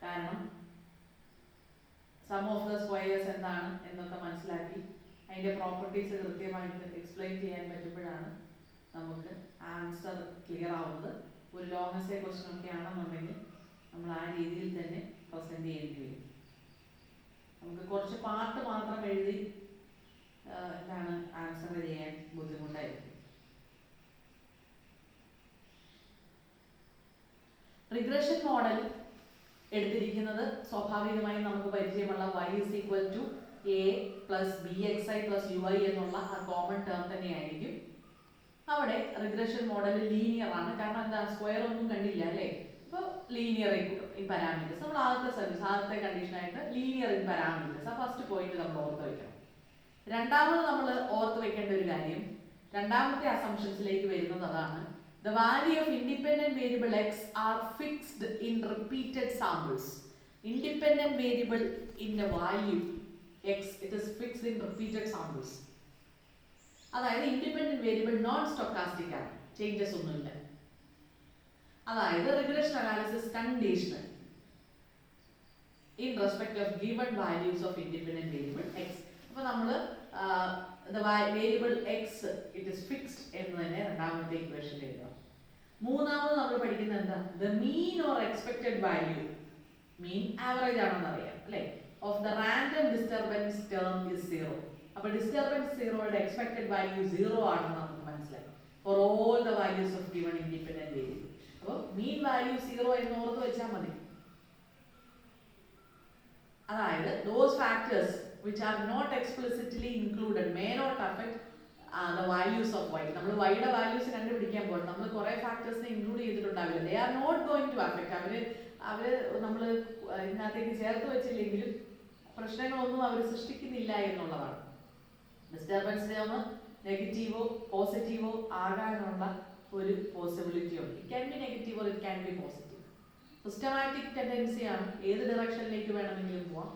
കാരണം സം ഓഫ് ദ സ്ക്വയേഴ്സ് എന്താണ് എന്നൊക്കെ മനസ്സിലാക്കി അതിൻ്റെ പ്രോപ്പർട്ടീസ് കൃത്യമായിട്ട് എക്സ്പ്ലെയിൻ ചെയ്യാൻ പറ്റുമ്പോഴാണ് നമുക്ക് ആൻസർ ക്ലിയർ ആവുന്നത്. ഒരു ലോങ്ങസേ ക്വസ്റ്റ്യൻ ഒക്കെ ആണെന്നുണ്ടെങ്കിൽ നമ്മൾ ആ രീതിയിൽ തന്നെ പ്രസൻറ്റ് ചെയ്യേണ്ടി വരും. നമുക്ക് കുറച്ച് പാർട്ട് മാത്രം എഴുതി എന്താണ് ആൻസർ ചെയ്യാൻ ബുദ്ധിമുട്ടായിരിക്കും. റിഗ്രഷൻ മോഡൽ എടുത്തിരിക്കുന്നത് സ്വാഭാവികമായും നമുക്ക് പരിചയമുള്ള y is equal to a plus bxi plus ui എന്നുള്ള ആ കോമൺ ടേം തന്നെയായിരിക്കും. അവിടെ റിഗ്രഷൻ മോഡൽ ലീനിയർ ആണ്, കാരണം എന്താ, സ്ക്വയർ ഒന്നും കണ്ടില്ല അല്ലേ. അപ്പോൾ ലീനിയർ ഇൻ പാരാമീറ്റേഴ്സ് നമ്മൾ ആദ്യത്തെ കണ്ടീഷനായിട്ട് ലീനിയർ ഇൻ പാരാമീറ്റേഴ്സ്. ആ ഫസ്റ്റ് പോയിന്റ് നമ്മൾ ഓർത്ത് വയ്ക്കണം. രണ്ടാമത് നമ്മൾ ഓർത്ത് വെക്കേണ്ട ഒരു കാര്യം, രണ്ടാമത്തെ അസംഷൻസിലേക്ക് വരുന്നത് അതാണ്, The value of independent variable x are fixed in repeated samples. Independent variable in the value x, it is fixed in repeated samples. അതായത് ഇൻഡിപെൻഡന്റ് വേരിയബിൾ നോൺ സ്റ്റോക്കാസ്റ്റിക് ആണ്, ചേഞ്ചസ് ഒന്നുമില്ല. അതായത് regression analysis conditional in respect of given values of independent variable x. അപ്പോൾ നമ്മൾ the variable x it is fixed എന്ന് തന്നെ രണ്ടാമത്തെ equation എഴുതാം. മൂന്നാമത് നമ്മൾ പഠിക്കുന്നത് എന്താ? the mean or expected value, mean average ആണെന്ന് അറിയാം അല്ലേ, of the random disturbance term is 0. അപ്പോൾ ഡിസ്റ്റർബൻസ് സീറോയുടെ എക്സ്പെക്റ്റഡ് വാല്യൂ 0 ആണെന്ന് നമുക്ക് മനസ്സിലായി for all the values of given independent variable. അപ്പോൾ mean value 0 എന്ന് ഓർത്ത് വെച്ചാൽ മതി. അതായത് those factors which are not explicitly included may not affect the values of y. നമ്മൾ yയുടെ വാല്യൂസ് കണ്ടുപിടിക്കാൻ പോകും, നമ്മൾ കുറേ ഫാക്ടേഴ്സിനെ ഇൻക്ലൂഡ് ചെയ്തിട്ടുണ്ടാവില്ല. they are not going to affect, അവർ നമ്മൾ ഇതിനകത്തേക്ക് ചേർത്ത് വെച്ചില്ലെങ്കിലും പ്രശ്നങ്ങളൊന്നും അവർ സൃഷ്ടിക്കുന്നില്ല എന്നുള്ളതാണ്. ഡിസ്റ്റർബൻസ് ടേം നെഗറ്റീവോ പോസിറ്റീവോ ആകാനുള്ള ഒരു പോസിബിലിറ്റി ഉണ്ട്. It can be negative or it can be positive. Systematic ടെൻഡൻസിയാണ്, ഏത് ഡയറക്ഷനിലേക്ക് വേണമെങ്കിലും പോവാം.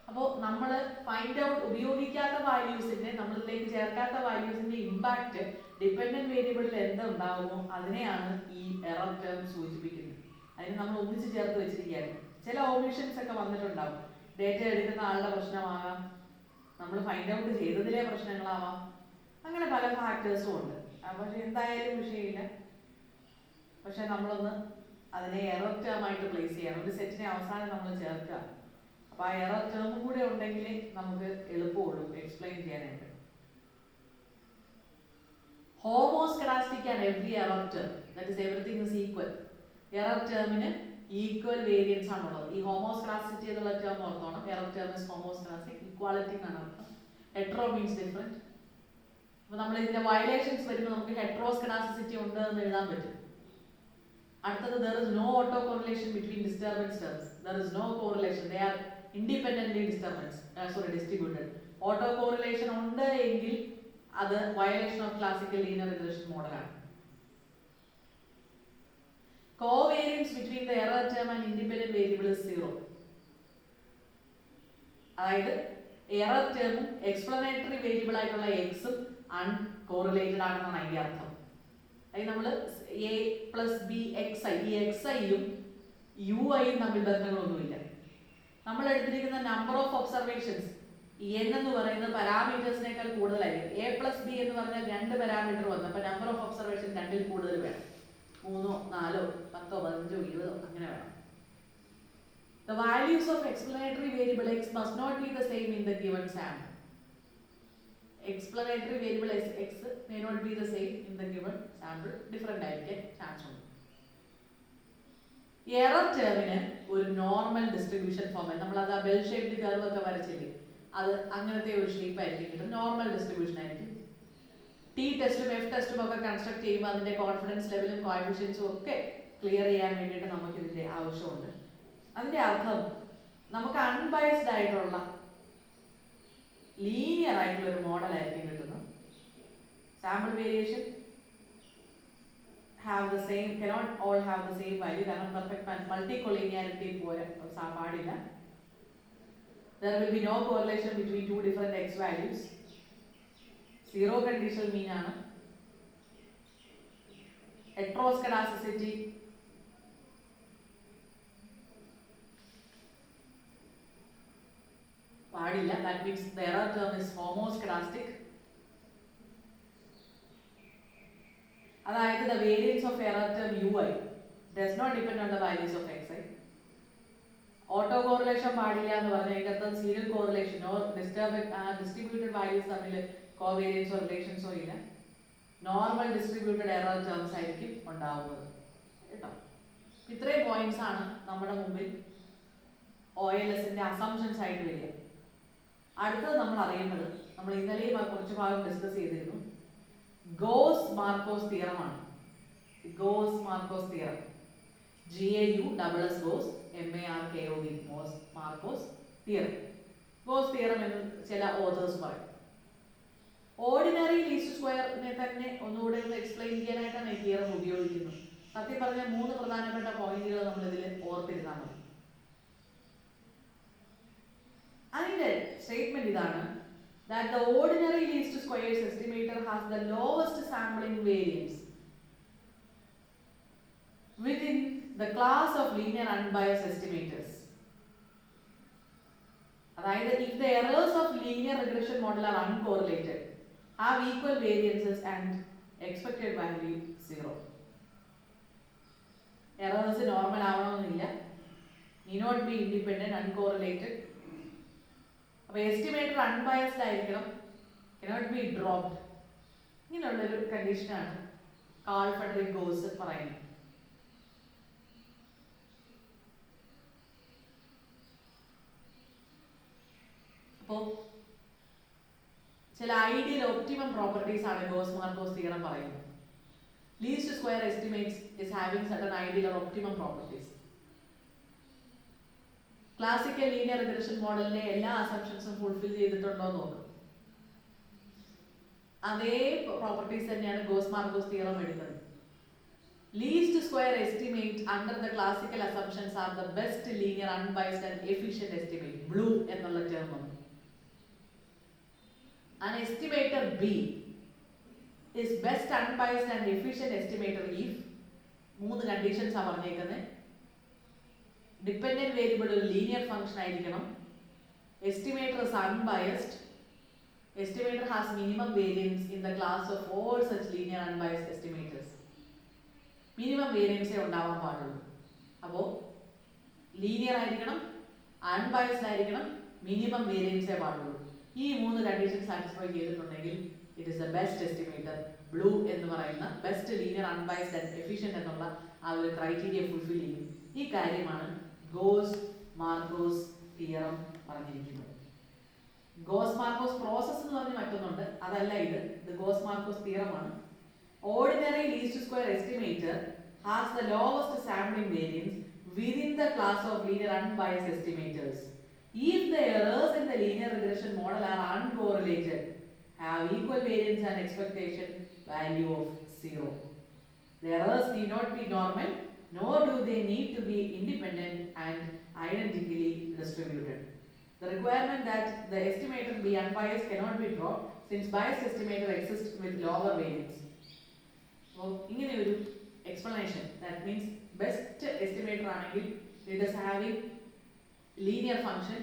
അപ്പോൾ നമ്മൾ ഫൈൻഡ് ഔട്ട് ഉപയോഗിക്കാത്ത വാല്യൂസിന്റെ, നമ്മളിലേക്ക് ചേർക്കാത്ത വാല്യൂസിന്റെ ഇമ്പാക്ട് ഡിപെൻഡന്റ് വേരിയബിളിൽ എന്തുണ്ടാവുമോ അതിനെയാണ് ഈ എറർ ടേം സൂചിപ്പിക്കുന്നത്. അതിന് നമ്മൾ ഒന്നിച്ച് ചേർത്ത് വെച്ചിരിക്കുകയാണ്. ചില ഓമിഷൻസ് ഒക്കെ വന്നിട്ടുണ്ടാവും. ഡേറ്റ എടുക്കുന്ന ആളുടെ പ്രശ്നമാകാം, നമ്മൾ ഫൈൻഡ് ഔട്ട് ചെയ്തതിലെ പ്രശ്നങ്ങളാവാം, അങ്ങനെ പല ഫാക്ടേഴ്സും ഉണ്ട്. പക്ഷെ എന്തായാലും വിഷയമില്ല. പക്ഷെ നമ്മളൊന്ന് അതിനെ എറർ ടേം ആയിട്ട് പ്ലേസ് ചെയ്യണം. ഒരു സെറ്റിനെ അവസാനം നമ്മൾ ചേർക്കുക. അപ്പോൾ ആ എറർ ടേമും കൂടെ ഉണ്ടെങ്കിൽ നമുക്ക് എളുപ്പമുള്ളൂ എക്സ്പ്ലെയിൻ ചെയ്യാനായിട്ട്. Homoscedastic and every error term, that is everything is equal. Error ടേമിന് ഈക്വൽ വേരിയൻസ് ആണുള്ളത്. ഈ ഹോമോസ്കെഡാസ്റ്റിറ്റി എന്നുള്ള ടേം ഓർത്തോണം. Error term is homoscedastic, equality എന്നാണ് അർത്ഥം. Hetero means different. അപ്പോൾ നമ്മൾ ഇതിന്റെ വയലേഷൻസ് വരുമ്പോൾ നമുക്ക് ഹെട്രോസ്കെഡാസിറ്റി ഉണ്ട് എന്ന് എഴുതാൻ പറ്റും. അടുത്തത് there is no auto correlation between disturbance terms. There is no correlation. They are independently distributed. Auto correlation ഉണ്ട് എങ്കിൽ അത് violation of classical linear regression model ആണ്. Covariance between the error term and independent variable is 0. അതായത് error ടേമും explanatory variable ആയിട്ടുള്ള എക്സും uncorrelated ആണെന്നാണ് അതിന്റെ അർത്ഥം. അതായത് നമ്മൾ A plus B X I, ഈ എക്സ് ഐയും യു ഐയും തമ്മിൽ ബന്ധങ്ങളൊന്നുമില്ല. നമ്മൾ എടുത്തിരിക്കുന്ന നമ്പർ ഓഫ് ഒബ്സർവേഷൻസ് എൻ എന്ന് പറയുന്നത് പാരാമീറ്റേഴ്സിനേക്കാൾ കൂടുതലായിരിക്കും. എ പ്ലസ് ബി എന്ന് പറഞ്ഞാൽ 2 പാരാമീറ്റർ വന്നു, അപ്പോൾ നമ്പർ ഓഫ് ഒബ്സർവേഷൻ 2ൽ കൂടുതൽ വേണം. 3, 4, 10, 15, 20 അങ്ങനെ വേണം. The values of explanatory variable x must not be the same in the given sample. Explanatory variable x may not be the same in the given sample. Different ആയിരിക്കാൻ chance ഉണ്ട്. Error ടേമിന് ഒരു normal distribution form, നമ്മളത് ആ bell shaped curve ഒക്കെ വരച്ചില്ലേ, അത് അങ്ങനത്തെ ഒരു ഷേപ്പ് ആയിരിക്കും കിട്ടും. നോർമൽ ഡിസ്ട്രിബ്യൂഷൻ ആയിരിക്കും. ടി ടെസ്റ്റും എഫ് ടെസ്റ്റും ഒക്കെ കൺസ്ട്രക്ട് ചെയ്യുമ്പോൾ അതിന്റെ കോൺഫിഡൻസ് ലെവലും കോഎഫിഷ്യൻസും ഒക്കെ ക്ലിയർ ചെയ്യാൻ വേണ്ടിയിട്ട് നമുക്ക് ഇതിന്റെ ആവശ്യമുണ്ട്. അതിന്റെ അർത്ഥം നമുക്ക് അൺബയസ്ഡ് ആയിട്ടുള്ള ലീനിയർ ആയിട്ടുള്ള ഒരു മോഡൽ ആയിരിക്കും കിട്ടുന്നത്. Sample variation have the same, cannot all have the same value, കാരണം പെർഫെക്റ്റ് മൾട്ടികൊളീനിയാരിറ്റി പോലെ പാടില്ല. There will be no correlation between two different x values. Zero conditional mean ആണ്. Heteroscedasticity പാടില്ല. That means the error term is homoscedastic. അതായത് the variance of error term ui does not depend on the values of xi. Auto correlation പാടില്ല എന്ന് പറഞ്ഞാൽ അതിൻ്റെ അർത്ഥം serial കോറിലേഷനോ distributed values തമ്മിൽ കോവേരിയൻസോ റിലേഷൻസോ ഇല്ല. നോർമൽ ഡിസ്ട്രിബ്യൂട്ടഡ് എറർ ടേംസ് ആയിരിക്കും ഉണ്ടാവുന്നത് കേട്ടോ. ഇത്രയും പോയിന്റ്സ് ആണ് നമ്മുടെ മുമ്പിൽ OLSന്റെ അസംഷൻസ് ആയിട്ട് വരിക. അടുത്തത് നമ്മൾ അറിയേണ്ടത്, നമ്മൾ ഇന്നലെയും കുറച്ച് ഭാഗം ഡിസ്കസ് ചെയ്തിരുന്നു, ഗോസ് മാർക്കോസ് തിയറം ആണ്. Gauss Markov theorem, GAUSS Gauss MARKOS Markov theorem. Gauss theorem എന്ന് ചില ഓതേഴ്സ് പറയും. ഓർഡിനറി ലീസ്റ്റ് സ്ക്വയറിനെ തന്നെ ഒന്നുകൂടെ ഒന്ന് എക്സ്പ്ലെയിൻ ചെയ്യാനായിട്ടാണ് ഈ തിയറം ഉപയോഗിക്കുന്നത്. സത്യം പറഞ്ഞ 3 പ്രധാനപ്പെട്ട പോയിന്റുകൾ നമ്മൾ ഇതിൽ ഓർത്തിരുന്നാൽ മതി. അതിന്റെ സ്റ്റേറ്റ്മെന്റ് ഇതാണ്: that the ordinary least squares estimator has the lowest sampling variance within the class of linear unbiased estimators. അതായത് if the errors of linear regression model are uncorrelated, have equal variances and expected value 0. Errors normal ആവണമെന്നില്ല, need not be independent, uncorrelated. അപ്പോൾ estimator unbiased ആയിരിക്കണം, cannot be dropped. ഇങ്ങനെയുള്ളൊരു കണ്ടീഷനാണ് call Friedrich goes പറയുന്നത്. അപ്പോൾ ചില ideal optimum properties ആണ് Gauss Markov theorem പറയുന്നത്. Least square estimates is having certain ideal or optimum properties. Classical linear regression മോഡലിന്റെ എല്ലാ അസംപ്ഷൻസും ഫുൾഫിൽ ചെയ്തിട്ടുണ്ടോ എന്ന് നോക്കും. അതേ പ്രോപ്പർട്ടീസ് തന്നെയാണ് ഗോസ് മാർക്കോസ് തിയറം എടുക്കുന്നത്. Least square estimate under the classical assumptions are the best linear unbiased and efficient estimate. BLUE എന്നുള്ള term വന്നു. An estimator B is best unbiased and efficient estimator if 3 conditions are പറഞ്ഞേക്കുന്നത്. Dependent variable ഒരു linear function ആയിരിക്കണം, estimator is unbiased, estimator has minimum variance in the class of all such linear unbiased estimators. Minimum വേരിയൻസേ ഉണ്ടാവാൻ പാടുള്ളൂ. അപ്പോൾ linear ആയിരിക്കണം, unbiased ആയിരിക്കണം, minimum വേരിയൻസേ പാടുള്ളൂ. ഈ 3 കണ്ടീഷൻ സാറ്റിസ്ഫൈ ചെയ്തിട്ടുണ്ടെങ്കിൽ it is the best estimator. BLUE എന്ന് പറയുന്ന best linear unbiased and efficient എന്നുള്ള ആ ഒരു ക്രൈറ്റീരിയ ഫുൾഫിൽ ചെയ്യും. ഈ കാര്യമാണ് ഗോസ് മാർക്കോസ് തിയറം പറഞ്ഞിരിക്കുന്നത്. ഗോസ് മാർക്കോസ് പ്രോസസ് എന്ന് പറഞ്ഞ് മറ്റൊന്നുണ്ട്, അതല്ല ഇത് ഗോസ് മാർക്കോസ് തിയറമാണ്. Ordinary least square estimator has the lowest sampling variance within the class of linear unbiased estimators if the errors in the linear regression model are uncorrelated, have equal variance and expectation value of 0. The errors need not be normal, nor do they need to be independent and identically distributed. The requirement that the estimator be unbiased cannot be dropped since biased estimator exists with lower variance. So, ingane oru explanation, that means best estimator ആണെങ്കിൽ it is having linear function,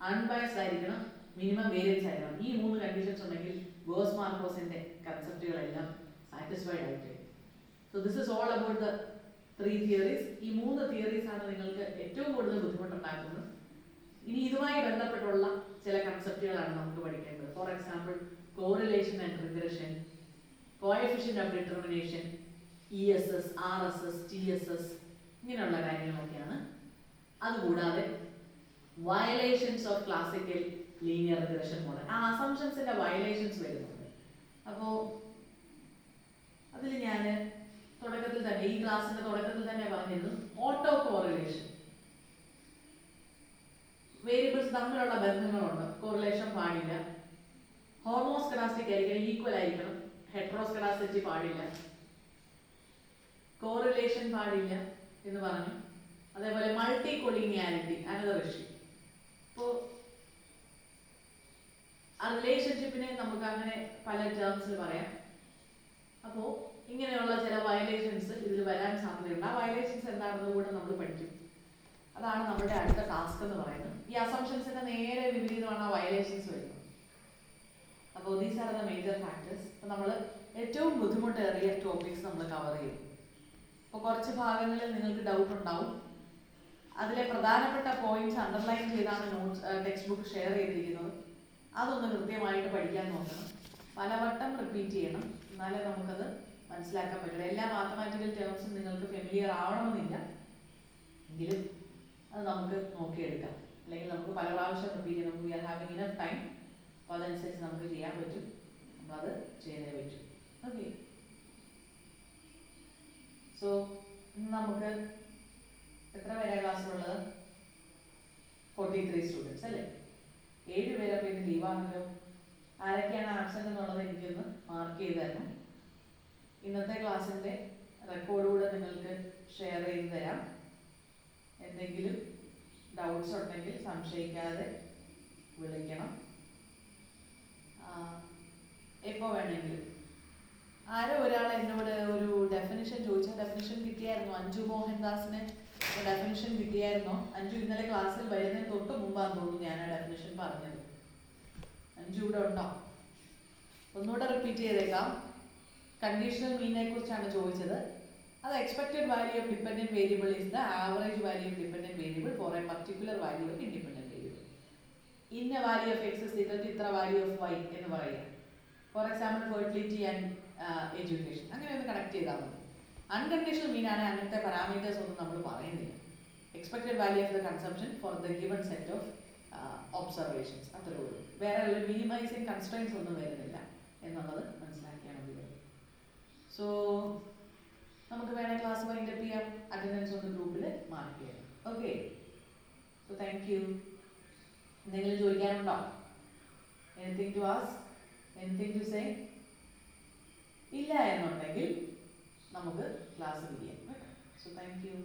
unbiased ആയിരിക്കണം, minimum variance ആയിരിക്കണം. ഈ 3 conditions ഉണ്ടെങ്കിൽ goes മാർക്കോസിന്റെ കൺസെപ്റ്റുകളെല്ലാം satisfied ആയിട്ട്. So this is all about the 3 theories. ഈ 3 theories ആണ് നിങ്ങൾക്ക് ഏറ്റവും കൂടുതൽ ബുദ്ധിമുട്ടുണ്ടാക്കുന്നത്. ഇനി ഇതുമായി ബന്ധപ്പെട്ടുള്ള ചില കൺസെപ്റ്റുകളാണ് നമുക്ക് പഠിക്കേണ്ടത്. For example correlation and regression, coefficient of determination, ESS, RSS, TSS, ഇങ്ങനെയുള്ള കാര്യങ്ങളൊക്കെയാണ്. അതുകൂടാതെ violations of classical linear regression model, ആ അസംപ്ഷൻസിന്റെ വയലേഷൻസ് വരുന്നുണ്ട്. അപ്പോൾ അതിൽ ഞാൻ തുടക്കത്തിൽ തന്നെ ഈ ക്ലാസ്സിന്റെ തുടക്കത്തിൽ തന്നെ പറഞ്ഞിരുന്നു, ഓട്ടോ കോറിലേഷൻ. വേരിയബിൾസ് തമ്മിലുള്ള ബന്ധങ്ങളുണ്ട്, കോറിലേഷൻ പാടില്ല. ഹോമോസ്കെഡാസ്റ്റിക് ആയിരിക്കണം, ഈക്വൽ ആയിരിക്കണം, ഹെട്രോസ്കെഡാസിറ്റി പാടില്ല, കോറിലേഷൻ പാടില്ല എന്ന് പറഞ്ഞു. അതേപോലെ മൾട്ടി കൊളീനിയാരിറ്റി, അനദർ ഇഷ്യൂ. ഇപ്പോൾ ആ റിലേഷൻഷിപ്പിനെ നമുക്ക് അങ്ങനെ പല ടേംസിൽ പറയാം. അപ്പോൾ ഇങ്ങനെയുള്ള ചില വയലേഷൻസ് ഇതിൽ വരാൻ സാധ്യതയുണ്ട്. ആ വയലേഷൻസ് എന്താണെന്ന് കൂടെ നമ്മൾ പഠിക്കും. അതാണ് നമ്മുടെ അടുത്ത ടാസ്ക് എന്ന് പറയുന്നത്. ഈ അസംപ്ഷൻസിന്റെ നേരെ വിപരീതമാണ് ആ വയലേഷൻസ് വരുന്നത്. അപ്പോൾ these are the major factors. അപ്പോൾ നമ്മൾ ഏറ്റവും ബുദ്ധിമുട്ടേറിയ ടോപ്പിക്സ് നമ്മൾ കവർ ചെയ്യും. അപ്പോൾ കുറച്ച് ഭാഗങ്ങളിൽ നിങ്ങൾക്ക് ഡൗട്ട് ഉണ്ടാവും. അതിലെ പ്രധാനപ്പെട്ട പോയിന്റ്സ് അണ്ടർലൈൻ ചെയ്താണ് ടെക്സ്റ്റ് ബുക്ക് ഷെയർ ചെയ്തിരിക്കുന്നത്. അതൊന്ന് കൃത്യമായിട്ട് പഠിക്കാൻ നോക്കണം, പലവട്ടം റിപ്പീറ്റ് ചെയ്യണം, എന്നാലേ നമുക്കത് മനസ്സിലാക്കാൻ പറ്റുള്ളൂ. എല്ലാ മാത്തമാറ്റിക്കൽ ടേംസും നിങ്ങൾക്ക് ഫെമിലിയർ ആവണമെന്നില്ല, എങ്കിലും അത് നമുക്ക് നോക്കിയെടുക്കാം. അല്ലെങ്കിൽ നമുക്ക് പല പ്രാവശ്യം റിപ്പീറ്റ് ചെയ്യണം. We are having enough time. അപ്പോൾ അതനുസരിച്ച് നമുക്ക് ചെയ്യാൻ പറ്റും, നമ്മളത് ചെയ്തേ പറ്റും. ഓക്കെ, സോ ഇന്ന് നമുക്ക് എത്ര പേരാ ക്ലാസ്സിലുള്ളത്? 43 സ്റ്റുഡൻസ് അല്ലേ? 7 പേരൊക്കെ ഇന്ന് ലീവാണല്ലോ. ആരൊക്കെയാണ് ആബ്സെന്റ് എന്നുള്ളത് എനിക്കൊന്ന് മാർക്ക് ചെയ്ത് തരണം. ഇന്നത്തെ ക്ലാസ്സിൻ്റെ റെക്കോർഡുകൂടെ നിങ്ങൾക്ക് ഷെയർ ചെയ്ത് തരാം. എന്തെങ്കിലും ഡൗട്ട്സ് ഉണ്ടെങ്കിൽ സംശയിക്കാതെ വിളിക്കണം. എപ്പോൾ വേണമെങ്കിലും. ആരോ ഒരാൾ എന്നോട് ഒരു ഡെഫിനിഷൻ ചോദിച്ച, ഡെഫിനിഷൻ കിട്ടിയായിരുന്നോ? അഞ്ജു മോഹൻദാസിന് ഡെഫിനിഷൻ കിട്ടിയായിരുന്നോ? അഞ്ജു ഇന്നലെ ക്ലാസ്സിൽ വരുന്നതിന് തൊട്ട് മുമ്പാന്ന് തോന്നുന്നു ഞാൻ ആ ഡെഫിനിഷൻ പറഞ്ഞത്. അഞ്ജു ഇവിടെ ഉണ്ടോ? ഒന്നുകൂടെ റിപ്പീറ്റ് ചെയ്തേക്കാം. കണ്ടീഷണൽ മീനിനെ കുറിച്ചാണ് ചോദിച്ചത്. അത് expected value of dependent variable is the average value of dependent variable for a particular value of independent variable. ഇന്ന value of x is equal to ഇത്ര വാല്യൂ ഓഫ് വൈ എന്ന് പറയുക. For example fertility and education, അങ്ങനെ ഒന്ന് connect ചെയ്താൽ മതി. Unconditional മീനാണ് അങ്ങനത്തെ പാരാമീറ്റേഴ്സ് ഒന്നും നമ്മൾ പറയുന്നില്ല. Expected value of the consumption for the given set of observations, അത്രേ ഉള്ളൂ. വേറെ ഒരു മിനിമൈസിങ് കൺസ്ട്രെയിൻസ് ഒന്നും വരുന്നില്ല എന്നുള്ളത് മനസ്സിലാക്കിയാൽ മതി. സോ നമുക്ക് വേണേൽ ക്ലാസ് വൈൻഡപ്പ് ചെയ്യാം. അറ്റൻഡൻസ് ഒന്ന് ഗ്രൂപ്പിൽ മാർക്ക് ചെയ്യാം. Okay, so thank you. എന്തെങ്കിലും ചോദിക്കാനുണ്ടോ? Anything to ask, anything to say? ഇല്ല എന്നുണ്ടെങ്കിൽ നമുക്ക് ക്ലാസ് ചെയ്യാം. So thank U.